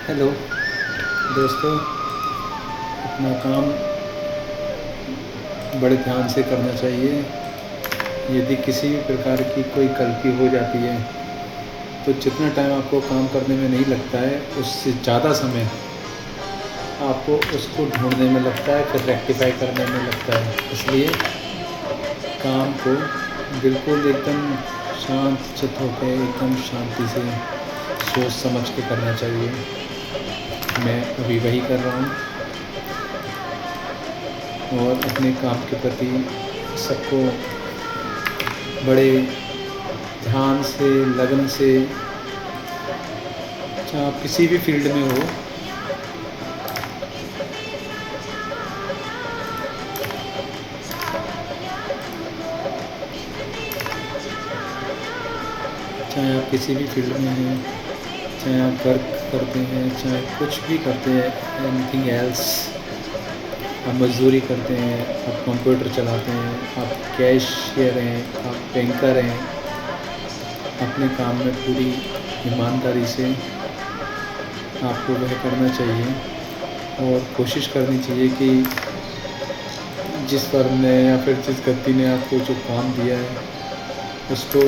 Hello दोस्तों, अपना काम बड़े ध्यान से करना चाहिए। यदि किसी भी प्रकार की कोई गलती हो जाती है तो जितना टाइम आपको काम करने में नहीं लगता है, उससे ज़्यादा समय आपको उसको ढूंढने में लगता है, फिर रेक्टिफाई करने में लगता है। इसलिए काम को बिल्कुल एकदम शांत चित्त होकर एकदम शांति से सोच समझ के करना चाहिए। मैं अभी वही कर रहा हूँ और अपने काम के प्रति सबको बड़े ध्यान से, लगन से, चाहे आप किसी भी फील्ड में हो, चाहे आप किसी भी फील्ड में हैं, चाहे आप वर्क करते हैं, चाहे कुछ भी करते हैं, एनीथिंग एल्स, आप मजदूरी करते हैं, आप कंप्यूटर चलाते हैं, आप कैशियर हैं, आप बैंकर हैं, अपने काम में पूरी ईमानदारी से आपको वह करना चाहिए और कोशिश करनी चाहिए कि जिस फर्म ने या फिर जिस व्यक्ति ने आपको जो काम दिया है उसको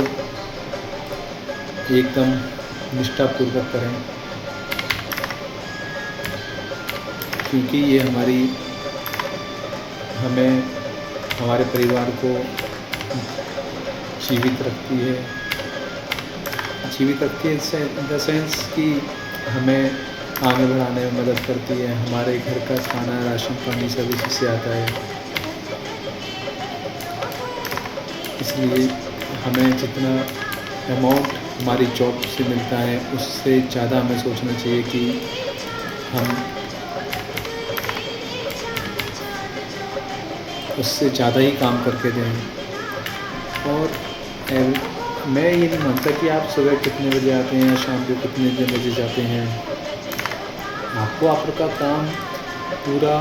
एकदम निष्ठापूर्वक करें, क्योंकि ये हमें हमारे परिवार को जीवित रखती है इन द सेंस कि हमें आगे बढ़ाने में मदद करती है। हमारे घर का खाना, राशन पानी सभी चीज़ से आता है। इसलिए हमें जितना अमाउंट हमारी जॉब से मिलता है उससे ज़्यादा हमें सोचना चाहिए कि हम उससे ज़्यादा ही काम करके दें। और मैं ये नहीं मानता कि आप सुबह कितने बजे आते हैं, शाम को कितने बजे जाते हैं। आपको आपका काम पूरा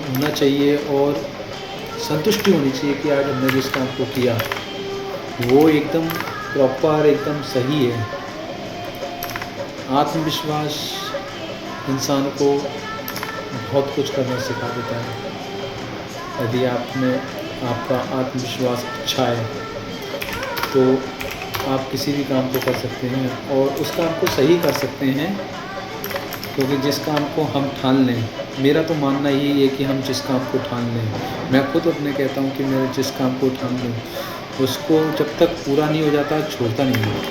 होना चाहिए और संतुष्टि होनी चाहिए कि आज हमने जिस काम को किया वो एकदम प्रॉपर, एकदम सही है। आत्मविश्वास इंसान को बहुत कुछ करना सिखा देता है। यदि आपका आत्मविश्वास अच्छा है तो आप किसी भी काम को कर सकते हैं और उस काम को सही कर सकते हैं, क्योंकि जिस काम को हम ठान लें, मेरा तो मानना यही है कि हम जिस काम को ठान लें, मैं खुद अपने कहता हूँ कि मैं जिस काम को ठान लूँ उसको जब तक पूरा नहीं हो जाता छोड़ता नहीं हूँ।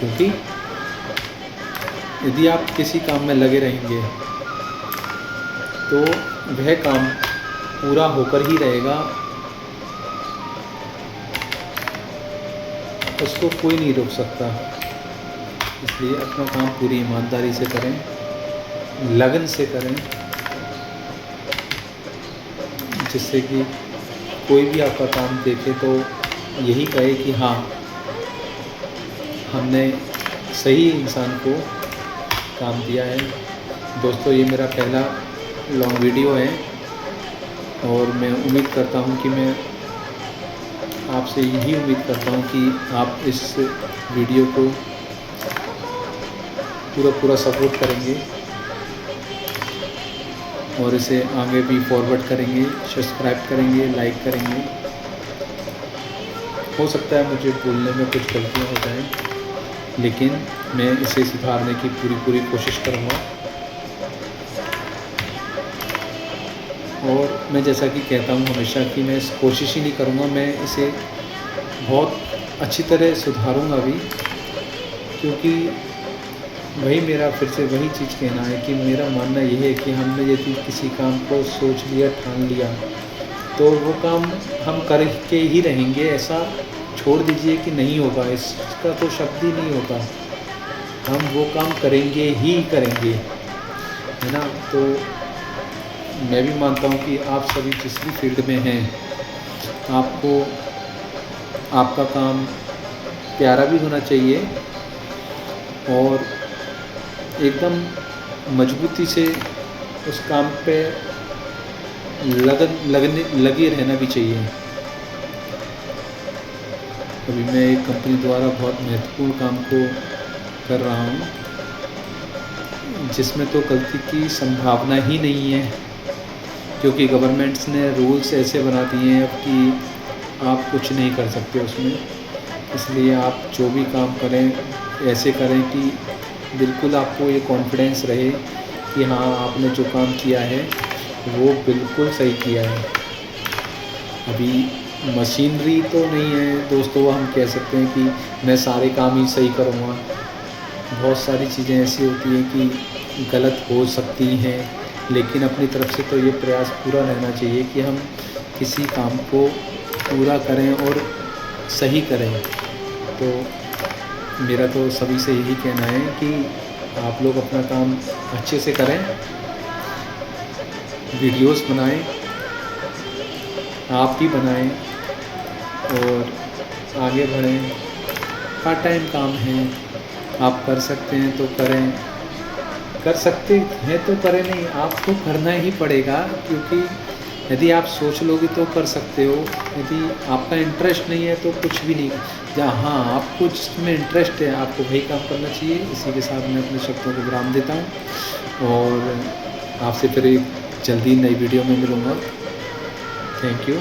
क्योंकि यदि आप किसी काम में लगे रहेंगे तो वह काम पूरा होकर ही रहेगा, उसको कोई नहीं रोक सकता। इसलिए अपना काम पूरी ईमानदारी से करें, लगन से करें, जिससे कि कोई भी आपका काम देखे तो यही कहे कि हाँ, हमने सही इंसान को काम दिया है। दोस्तों, ये मेरा पहला लॉन्ग वीडियो है और मैं उम्मीद करता हूँ कि मैं आपसे यही उम्मीद करता हूँ कि आप इस वीडियो को पूरा सपोर्ट करेंगे और इसे आगे भी फॉरवर्ड करेंगे, सब्सक्राइब करेंगे, लाइक करेंगे। हो सकता है मुझे बोलने में कुछ गलतियाँ हो जाएं, लेकिन मैं इसे सुधारने की पूरी कोशिश करूँगा। और मैं जैसा कि कहता हूँ हमेशा कि मैं इस कोशिश ही नहीं करूँगा, मैं इसे बहुत अच्छी तरह सुधारूँगा भी, क्योंकि मेरा फिर से वही चीज़ कहना है कि मेरा मानना यही है कि हमने यदि किसी काम को सोच लिया, ठान लिया, तो वो काम हम करके ही रहेंगे। ऐसा छोड़ दीजिए कि नहीं होगा, इसका तो शब्द ही नहीं होता। हम वो काम करेंगे ही करेंगे, है ना। तो मैं भी मानता हूँ कि आप सभी जिस भी फील्ड में हैं, आपको आपका काम प्यारा भी होना चाहिए और एकदम मजबूती से उस काम पे लगे रहना भी चाहिए। अभी मैं एक कंपनी द्वारा बहुत महत्वपूर्ण काम को कर रहा हूँ। जिसमें तो गलती की संभावना ही नहीं है, क्योंकि गवर्नमेंट्स ने रूल्स ऐसे बना दिए हैं अब कि आप कुछ नहीं कर सकते उसमें। इसलिए आप जो भी काम करें ऐसे करें कि बिल्कुल आपको ये कॉन्फिडेंस रहे कि हाँ, आपने जो काम किया है वो बिल्कुल सही किया है। अभी मशीनरी तो नहीं है दोस्तों, हम कह सकते हैं कि मैं सारे काम ही सही करूँगा। बहुत सारी चीज़ें ऐसी होती हैं कि गलत हो सकती हैं, लेकिन अपनी तरफ से तो ये प्रयास पूरा रहना चाहिए कि हम किसी काम को पूरा करें और सही करें। तो मेरा तो सभी से यही कहना है कि आप लोग अपना काम अच्छे से करें, वीडियोस बनाएं, आप भी बनाएं और आगे बढ़ें। पार्ट टाइम काम है, आप कर सकते हैं तो करें, कर सकते हैं तो करें नहीं, आपको करना ही पड़ेगा, क्योंकि यदि आप सोच लोगे तो कर सकते हो। यदि आपका इंटरेस्ट नहीं है तो कुछ भी नहीं। हाँ, आपको जिसमें इंटरेस्ट है आपको वही काम करना चाहिए। इसी के साथ मैं अपने शब्दों को विराम देता हूँ और आपसे फिर एक जल्दी नई वीडियो में मिलूँगा। Thank you.